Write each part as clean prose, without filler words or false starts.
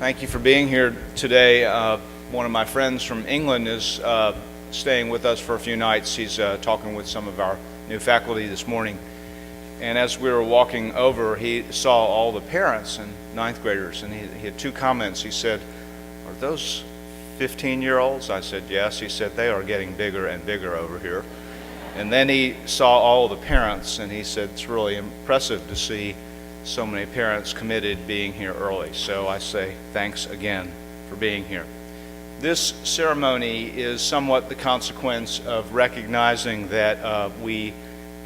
Thank you for being here today. One of my friends from England is staying with us for a few nights. He's talking with some of our new faculty this morning. And as we were walking over, he saw all the parents and ninth graders, and he had two comments. He said, "Are those 15-year-olds?" I said, "Yes." He said, "They are getting bigger and bigger over here." And then he saw all the parents, and he said, "It's really impressive to see so many parents committed being here early." So I say thanks again for being here. This ceremony is somewhat the consequence of recognizing that we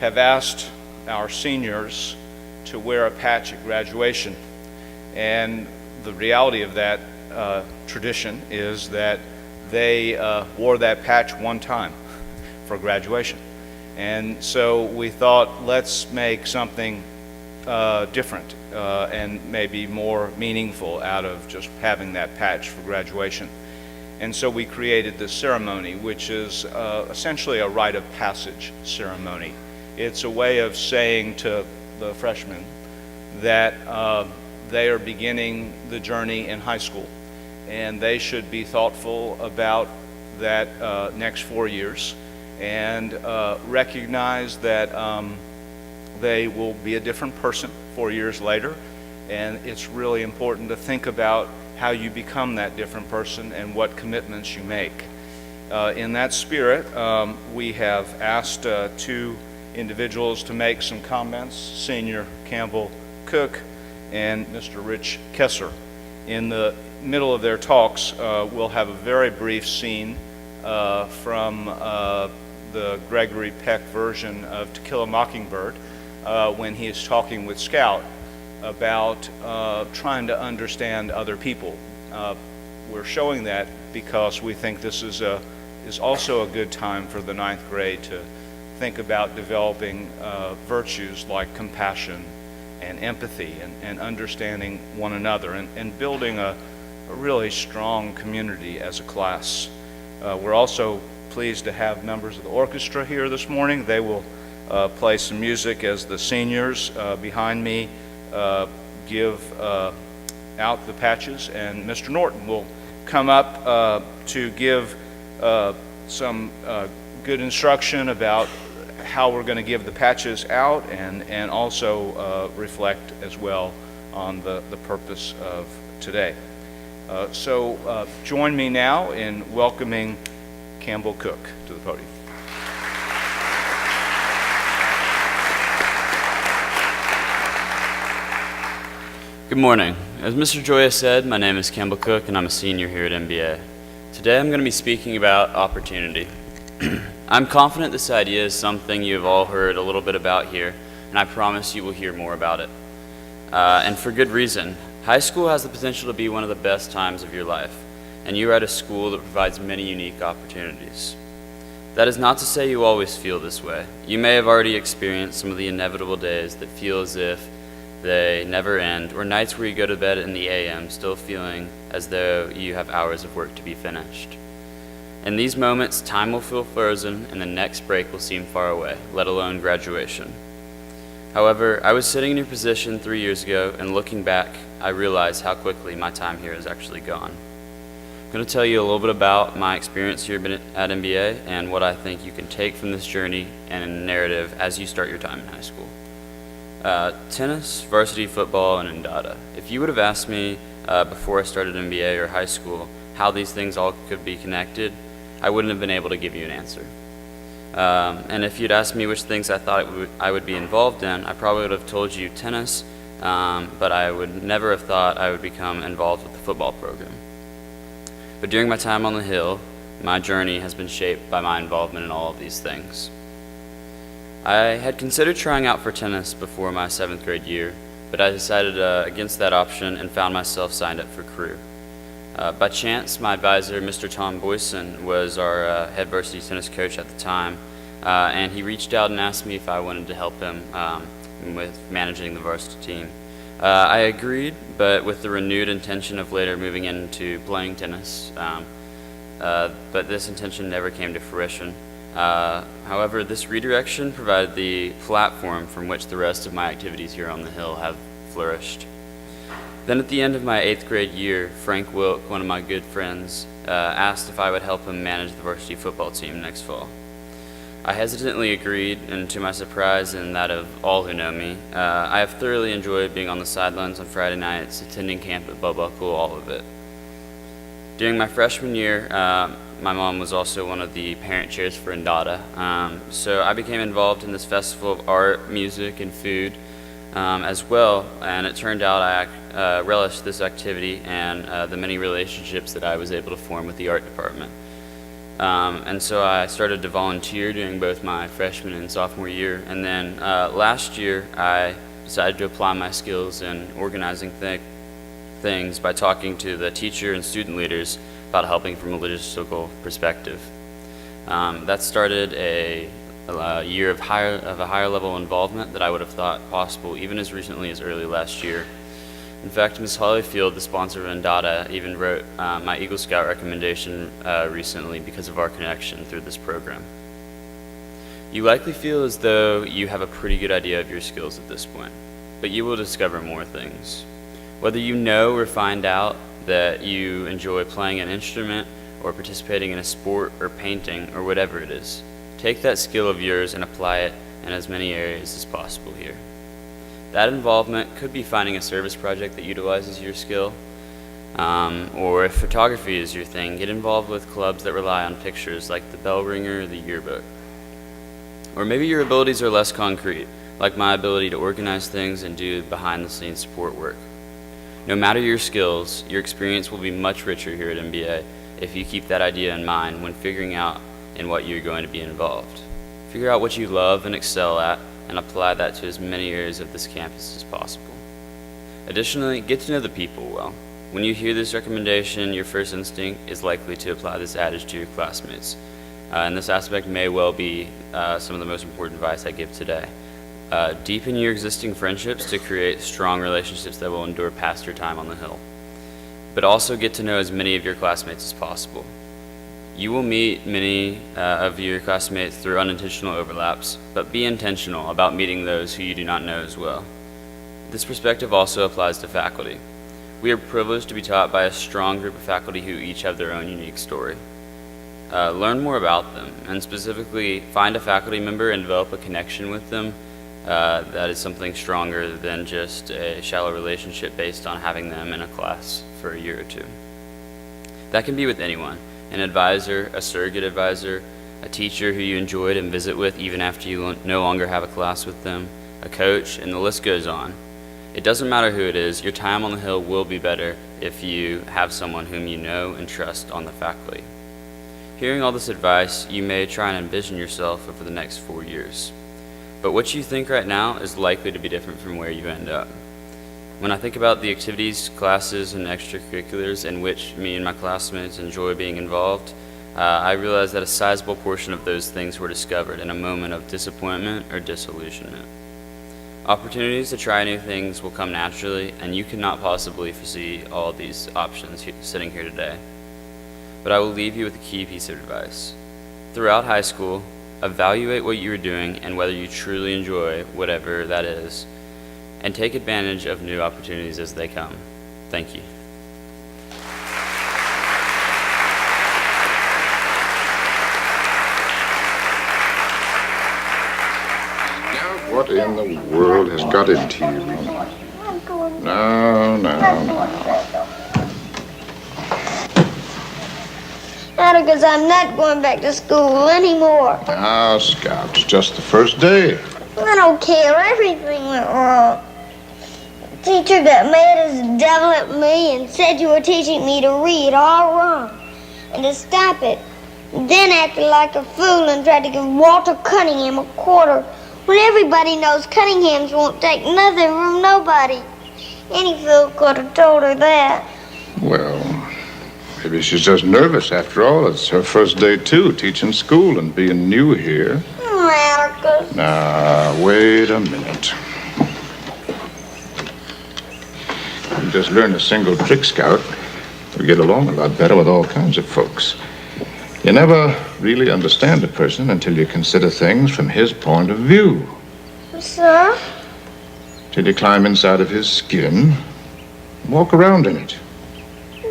have asked our seniors to wear a patch at graduation. And the reality of that tradition is that they wore that patch one time for graduation. And so we thought, let's make something different and maybe more meaningful out of just having that patch for graduation. And so we created this ceremony, which is essentially a rite of passage ceremony. It's a way of saying to the freshmen that they are beginning the journey in high school, and they should be thoughtful about that next 4 years and recognize that they will be a different person 4 years later, and it's really important to think about how you become that different person and what commitments you make. In that spirit, we have asked two individuals to make some comments, Senior Campbell Cook and Mr. Rich Kesser. In the middle of their talks, we'll have a very brief scene from the Gregory Peck version of To Kill a Mockingbird, when he is talking with Scout about trying to understand other people. We're showing that because we think this is also a good time for the ninth grade to think about developing virtues like compassion and empathy and understanding one another and building a really strong community as a class. We're also pleased to have members of the orchestra here this morning. They will play some music as the seniors behind me give out the patches, and Mr. Norton will come up to give some good instruction about how we're going to give the patches out and also reflect as well on the purpose of today. So join me now in welcoming Campbell Cook to the podium. Good morning. As Mr. Joya said, my name is Campbell Cook and I'm a senior here at MBA. Today I'm going to be speaking about opportunity. I'm confident this idea is something you have all heard a little bit about here, and I promise you will hear more about it. And for good reason. High school has the potential to be one of the best times of your life, and you are at a school that provides many unique opportunities. That is not to say you always feel this way. You may have already experienced some of the inevitable days that feel as if they never end, or nights where you go to bed in the AM still feeling as though you have hours of work to be finished. In these moments, time will feel frozen and the next break will seem far away, let alone graduation. However, I was sitting in your position 3 years ago, and looking back, I realized how quickly my time here has actually gone. I'm going to tell you a little bit about my experience here at MBA and what I think you can take from this journey and narrative as you start your time in high school. Tennis, varsity football, and Indata. If you would have asked me before I started MBA or high school how these things all could be connected, I wouldn't have been able to give you an answer. And if you'd asked me which things I thought I would be involved in, I probably would have told you tennis, but I would never have thought I would become involved with the football program. But during my time on the Hill, my journey has been shaped by my involvement in all of these things. I had considered trying out for tennis before my 7th grade year, but I decided against that option and found myself signed up for crew. By chance, my advisor, Mr. Tom Boyson, was our head varsity tennis coach at the time, and he reached out and asked me if I wanted to help him with managing the varsity team. I agreed, but with the renewed intention of later moving into playing tennis, but this intention never came to fruition. However, this redirection provided the platform from which the rest of my activities here on the Hill have flourished. Then at the end of my 8th grade year, Frank Wilk, one of my good friends, asked if I would help him manage the varsity football team next fall. I hesitantly agreed, and to my surprise and that of all who know me, I have thoroughly enjoyed being on the sidelines on Friday nights, attending camp at Bubuckle, all of it. During my freshman year, my mom was also one of the parent chairs for Indata, so I became involved in this festival of art, music, and food as well, and it turned out I relished this activity and the many relationships that I was able to form with the art department. And so I started to volunteer during both my freshman and sophomore year, and then last year I decided to apply my skills in organizing things by talking to the teacher and student leaders about helping from a logistical perspective. That started a year of a higher level involvement that I would have thought possible even as recently as early last year. In fact, Ms. Hollyfield, the sponsor of Indata, even wrote my Eagle Scout recommendation recently because of our connection through this program. You likely feel as though you have a pretty good idea of your skills at this point, but you will discover more things. Whether you know or find out that you enjoy playing an instrument or participating in a sport or painting or whatever it is, take that skill of yours and apply it in as many areas as possible here. That involvement could be finding a service project that utilizes your skill, or if photography is your thing, get involved with clubs that rely on pictures like the bell ringer or the yearbook. Or maybe your abilities are less concrete, like my ability to organize things and do behind-the-scenes support work. No matter your skills, your experience will be much richer here at MBA if you keep that idea in mind when figuring out in what you're going to be involved. Figure out what you love and excel at, and apply that to as many areas of this campus as possible. Additionally, get to know the people well. When you hear this recommendation, your first instinct is likely to apply this adage to your classmates. And this aspect may well be some of the most important advice I give today. Deepen your existing friendships to create strong relationships that will endure past your time on the Hill. But also get to know as many of your classmates as possible. You will meet many of your classmates through unintentional overlaps, but be intentional about meeting those who you do not know as well. This perspective also applies to faculty. We are privileged to be taught by a strong group of faculty who each have their own unique story. Learn more about them, and specifically find a faculty member and develop a connection with them that is something stronger than just a shallow relationship based on having them in a class for a year or two. That can be with anyone. An advisor, a surrogate advisor, a teacher who you enjoyed and visit with even after you no longer have a class with them, a coach, and the list goes on. It doesn't matter who it is, your time on the Hill will be better if you have someone whom you know and trust on the faculty. Hearing all this advice, you may try and envision yourself over the next 4 years. But what you think right now is likely to be different from where you end up. When I think about the activities, classes, and extracurriculars in which me and my classmates enjoy being involved, I realize that a sizable portion of those things were discovered in a moment of disappointment or disillusionment. Opportunities to try new things will come naturally, and you cannot possibly foresee all these options sitting here today. But I will leave you with a key piece of advice. Throughout high school, evaluate what you are doing and whether you truly enjoy whatever that is, and take advantage of new opportunities as they come. Thank you. Now, what in the world has got into you? No. Atticus, I'm not going back to school anymore. Now, Scout, it's just the first day. I don't care. Everything went wrong. The teacher got mad as the devil at me and said you were teaching me to read all wrong and to stop it. And then acted like a fool and tried to give Walter Cunningham a quarter when everybody knows Cunninghams won't take nothing from nobody. Any fool could have told her that. Well, maybe she's just nervous. After all, it's her first day, too, teaching school and being new here. Atticus. Now, wait a minute. You just learned a single trick, Scout. We get along a lot better with all kinds of folks. You never really understand a person until you consider things from his point of view. Sir? Till you climb inside of his skin Walk around in it.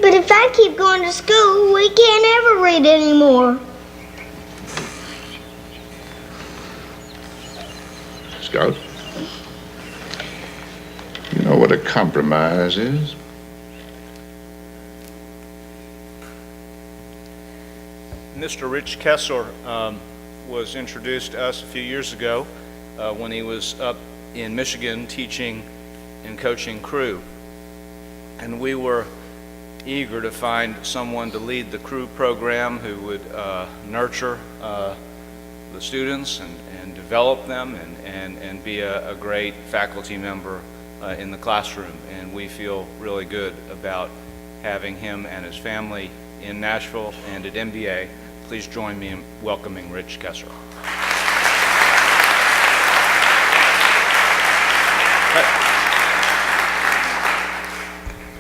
But if I keep going to school, we can't ever read anymore. Scout, you know what a compromise is? Mr. Rich Kessler was introduced to us a few years ago when he was up in Michigan teaching and coaching crew. And we were eager to find someone to lead the crew program who would nurture the students and develop them and be a great faculty member in the classroom. And we feel really good about having him and his family in Nashville and at MBA. Please join me in welcoming Rich Kessler.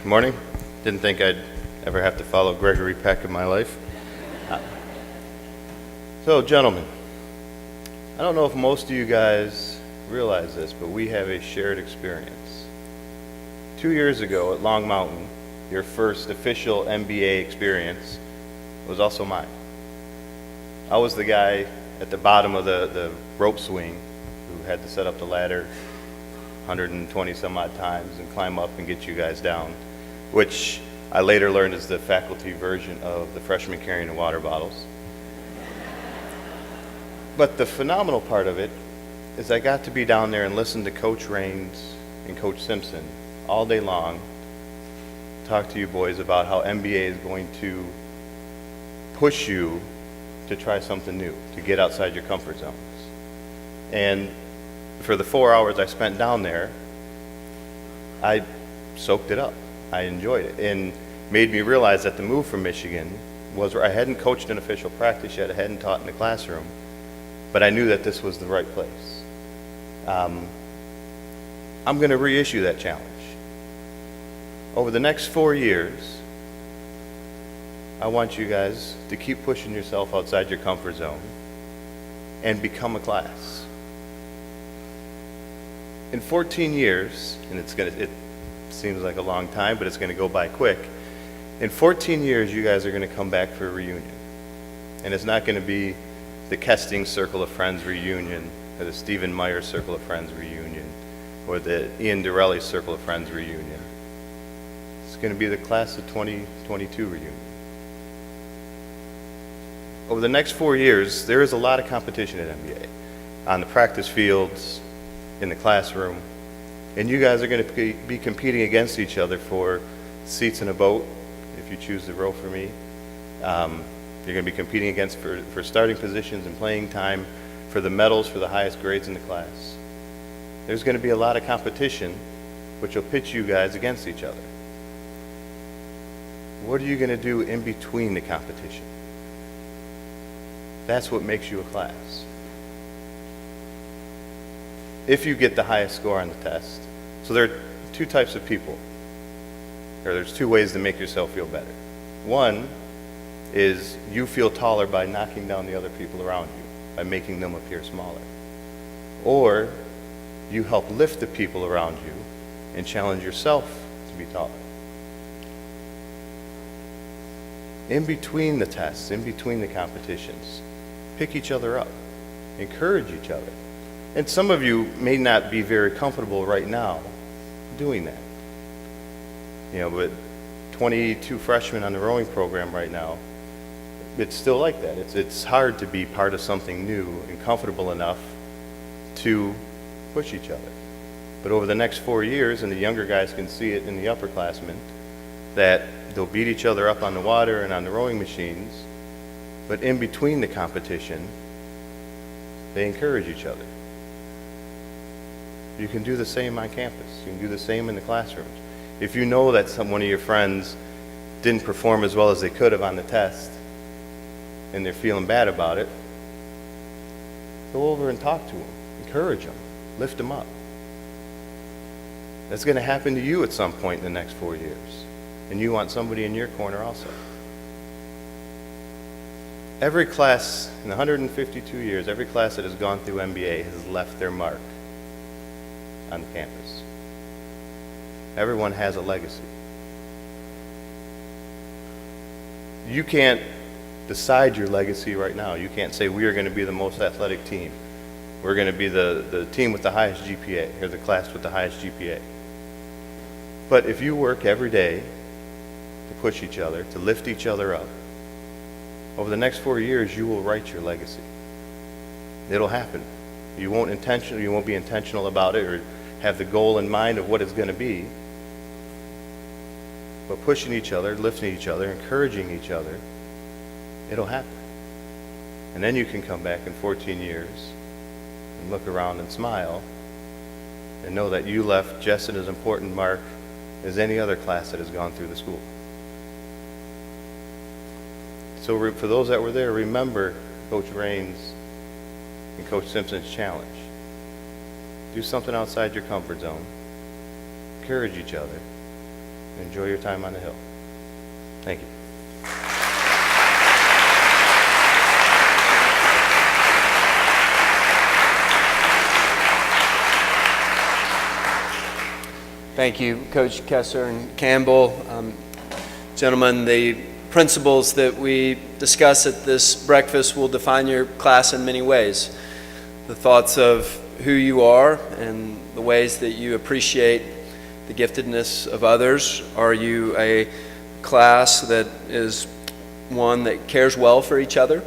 Good morning. Didn't think I'd ever have to follow Gregory Peck in my life. So, gentlemen, I don't know if most of you guys realize this, but we have a shared experience. 2 years ago at Long Mountain, your first official MBA experience was also mine. I was the guy at the bottom of the rope swing who had to set up the ladder 120 some odd times and climb up and get you guys down, which I later learned is the faculty version of the freshman carrying the water bottles. But the phenomenal part of it is I got to be down there and listen to Coach Raines and Coach Simpson all day long talk to you boys about how MBA is going to push you to try something new, to get outside your comfort zones. And for the 4 hours I spent down there, I soaked it up. I enjoyed it, and made me realize that the move from Michigan was where I hadn't coached in official practice yet, I hadn't taught in the classroom, but I knew that this was the right place. I'm going to reissue that challenge. Over the next 4 years, I want you guys to keep pushing yourself outside your comfort zone and become a class. In 14 years, and it seems like a long time, but it's going to go by quick. In 14 years, you guys are going to come back for a reunion. And it's not going to be the Kesting Circle of Friends reunion, or the Stephen Meyer Circle of Friends reunion, or the Ian Dorelli Circle of Friends reunion. It's going to be the class of 2022 reunion. Over the next 4 years, there is a lot of competition at MBA, on the practice fields, in the classroom, and you guys are going to be competing against each other for seats in a boat, if you choose to row for me. You're going to be competing against for starting positions and playing time, for the medals, for the highest grades in the class. There's going to be a lot of competition, which will pitch you guys against each other. What are you going to do in between the competition? That's what makes you a class. If you get the highest score on the test. So there are two types of people, or there's two ways to make yourself feel better. One is you feel taller by knocking down the other people around you, by making them appear smaller. Or you help lift the people around you and challenge yourself to be taller. In between the tests, in between the competitions, pick each other up, encourage each other. And some of you may not be very comfortable right now doing that. But 22 freshmen on the rowing program right now, it's still like that. It's hard to be part of something new and comfortable enough to push each other. But over the next 4 years, and the younger guys can see it in the upperclassmen, that they'll beat each other up on the water and on the rowing machines, but in between the competition, they encourage each other. You can do the same on campus. You can do the same in the classrooms. If you know that one of your friends didn't perform as well as they could have on the test, and they're feeling bad about it, go over and talk to them, encourage them, lift them up. That's going to happen to you at some point in the next 4 years, and you want somebody in your corner also. Every class, in 152 years, every class that has gone through MBA has left their mark on the campus. Everyone has a legacy. you can't decide your legacy right now. You can't say we are going to be the most athletic team. We're going to be the team with the highest GPA, or the class with the highest GPA. But if you work every day to push each other, to lift each other up, over the next 4 years, you will write your legacy. It'll happen. You won't be intentional about it or have the goal in mind of what it's going to be. But pushing each other, lifting each other, encouraging each other, it'll happen. And then you can come back in 14 years and look around and smile and know that you left just as important mark as any other class that has gone through the school. So for those that were there, remember Coach Raines and Coach Simpson's challenge. Do something outside your comfort zone. Encourage each other. Enjoy your time on the Hill. Thank you. Thank you, Coach Kessler and Campbell. Gentlemen, the principles that we discuss at this breakfast will define your class in many ways. The thoughts of who you are and the ways that you appreciate the giftedness of others. Are you a class that is one that cares well for each other?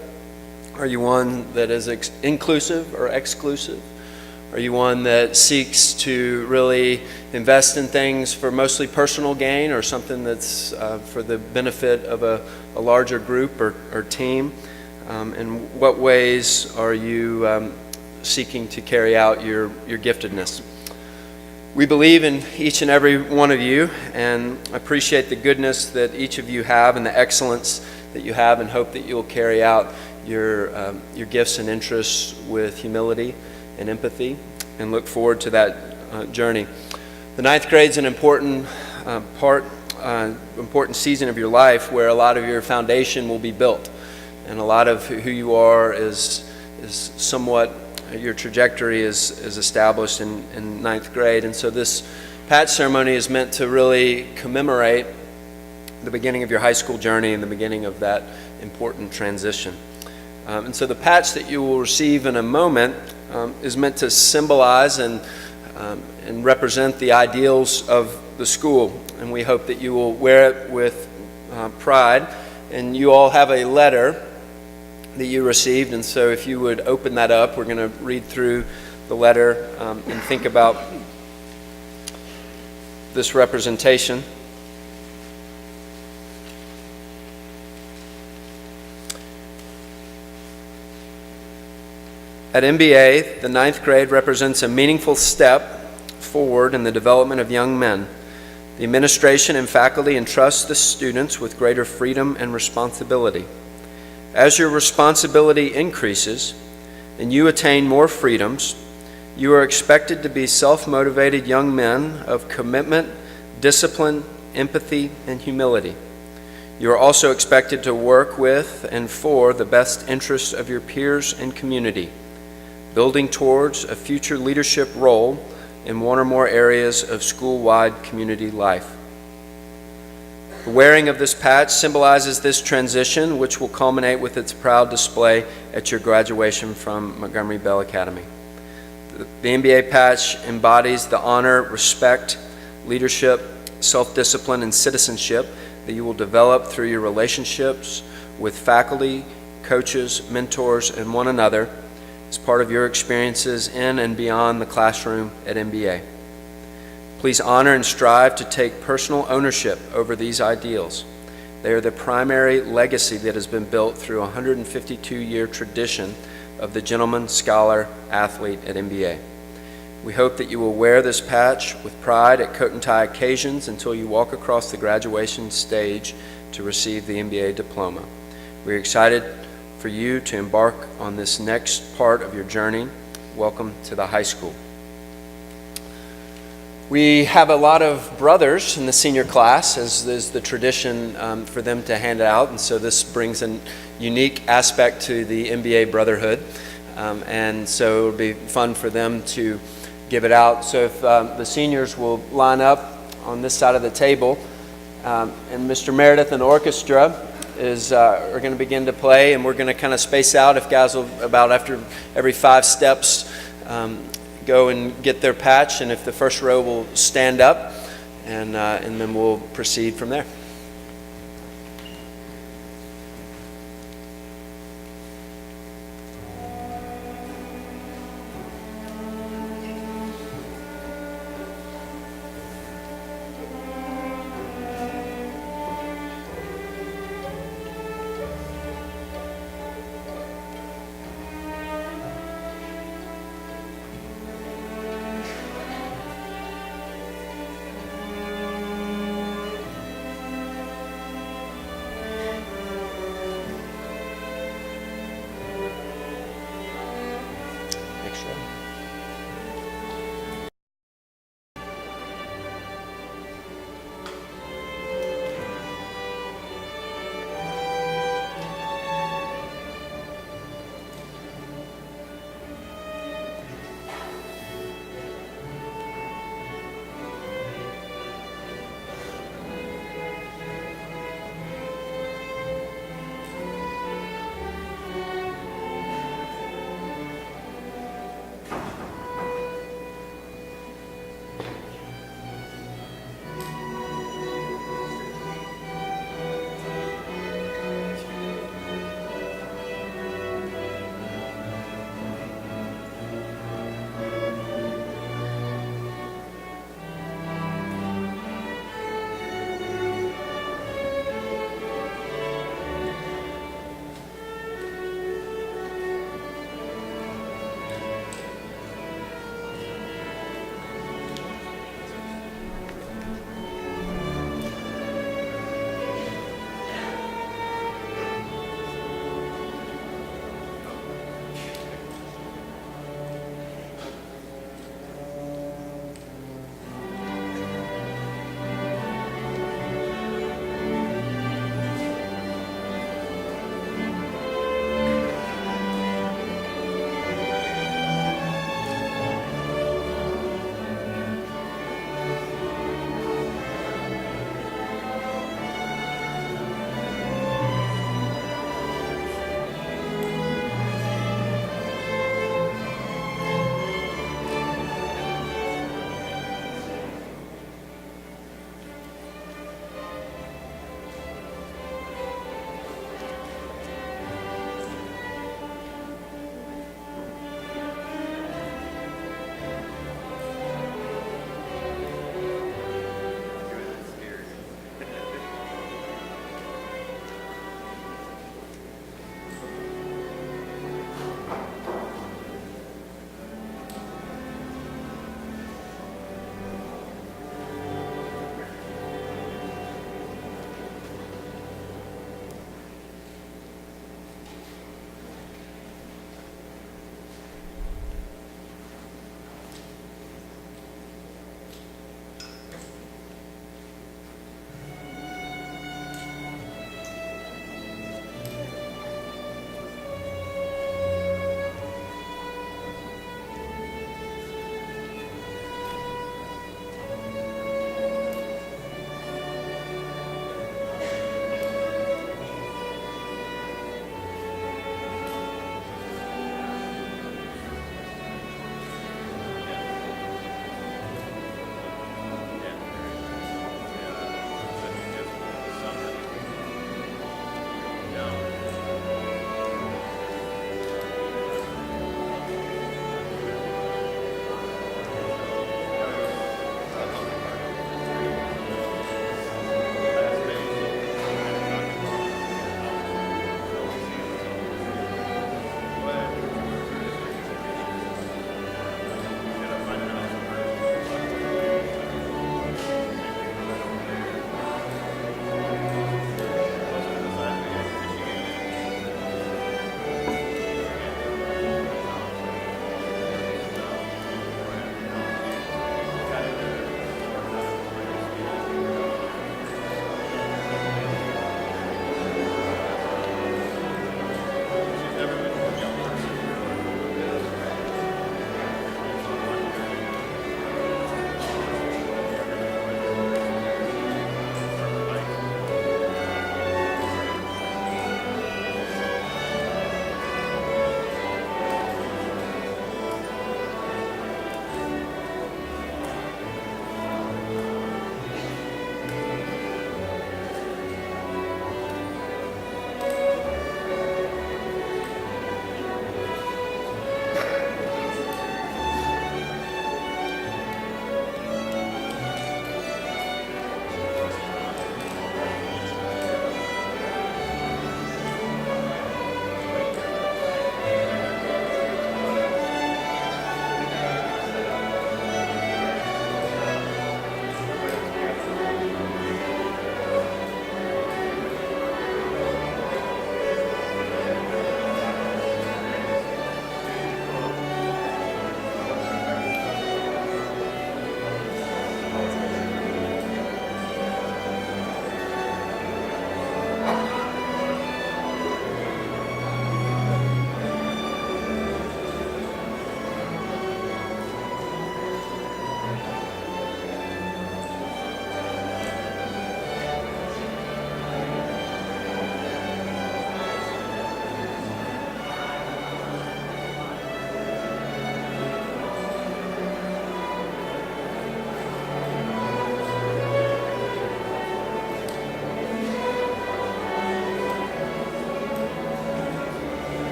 Are you one that is inclusive or exclusive? Are you one that seeks to really invest in things for mostly personal gain, or something that's for the benefit of a larger group or team? In what ways are you seeking to carry out your giftedness? We believe in each and every one of you and appreciate the goodness that each of you have and the excellence that you have, and hope that you'll carry out your gifts and interests with humility and empathy, and look forward to that journey. The ninth grade is an important important season of your life where a lot of your foundation will be built, and a lot of who you are is somewhat, your trajectory is established in ninth grade. And so this patch ceremony is meant to really commemorate the beginning of your high school journey and the beginning of that important transition. And so the patch that you will receive in a moment is meant to symbolize and represent the ideals of the school. And we hope that you will wear it with pride. And you all have a letter that you received. And so if you would open that up, we're going to read through the letter and think about this representation. At MBA, the ninth grade represents a meaningful step forward in the development of young men. The administration and faculty entrust the students with greater freedom and responsibility. As your responsibility increases and you attain more freedoms, you are expected to be self-motivated young men of commitment, discipline, empathy, and humility. You are also expected to work with and for the best interests of your peers and community, building towards a future leadership role in one or more areas of school-wide community life. The wearing of this patch symbolizes this transition, which will culminate with its proud display at your graduation from Montgomery Bell Academy. The MBA patch embodies the honor, respect, leadership, self-discipline, and citizenship that you will develop through your relationships with faculty, coaches, mentors, and one another as part of your experiences in and beyond the classroom at MBA. Please honor and strive to take personal ownership over these ideals. They are the primary legacy that has been built through a 152-year tradition of the gentleman, scholar, athlete at MBA. We hope that you will wear this patch with pride at coat and tie occasions until you walk across the graduation stage to receive the MBA diploma. We're excited for you to embark on this next part of your journey. Welcome to the high school. We have a lot of brothers in the senior class, as is the tradition for them to hand it out, and so this brings a unique aspect to the MBA brotherhood, and so it'll be fun for them to give it out. So if the seniors will line up on this side of the table, and Mr. Meredith and orchestra, are going to begin to play, and we're going to kind of space out. If guys will, about after every 5 steps, go and get their patch, and if the first row will stand up, and then we'll proceed from there.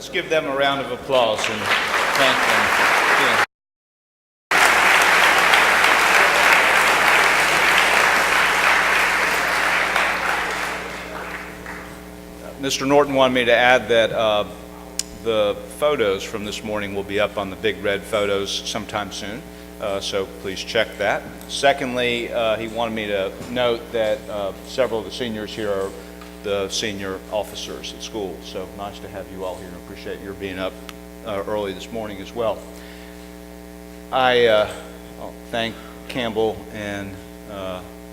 Let's give them a round of applause and thank them for being here. Mr. Norton wanted me to add that the photos from this morning will be up on the Big Red Photos sometime soon, so please check that. Secondly, he wanted me to note that several of the seniors here are the senior officers at school, so nice to have you all here, and appreciate your being up early this morning as well. I thank Campbell and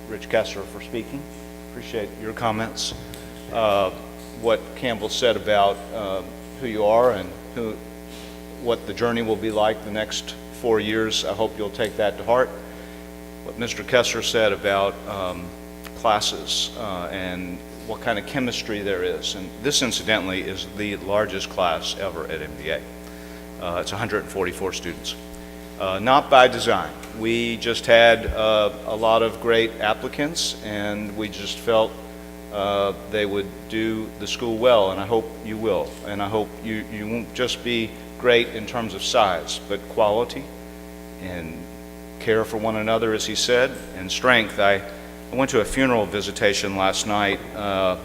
Rich Kessler for speaking. Appreciate your comments. What Campbell said about who you are and what the journey will be like the next 4 years, I hope you'll take that to heart. What Mr. Kessler said about classes and what kind of chemistry there is. And this, incidentally, is the largest class ever at MBA. It's 144 students. Not by design. We just had a lot of great applicants, and we just felt they would do the school well, and I hope you will. And I hope you won't just be great in terms of size, but quality and care for one another, as he said, and strength. I went to a funeral visitation last night of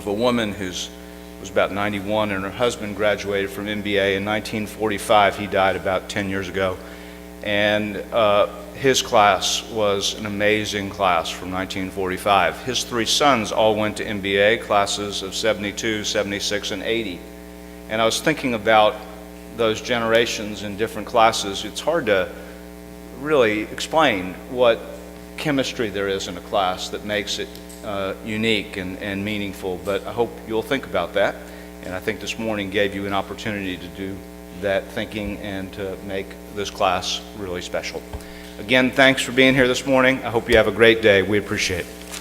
a woman who was about 91, and her husband graduated from MBA in 1945. He died about 10 years ago. And his class was an amazing class from 1945. His 3 sons all went to MBA, classes of 72, 76, and 80. And I was thinking about those generations in different classes. It's hard to really explain what chemistry there is in a class that makes it unique and meaningful, but I hope you'll think about that. And I think this morning gave you an opportunity to do that thinking and to make this class really special. Again, thanks for being here this morning. I hope you have a great day. We appreciate it.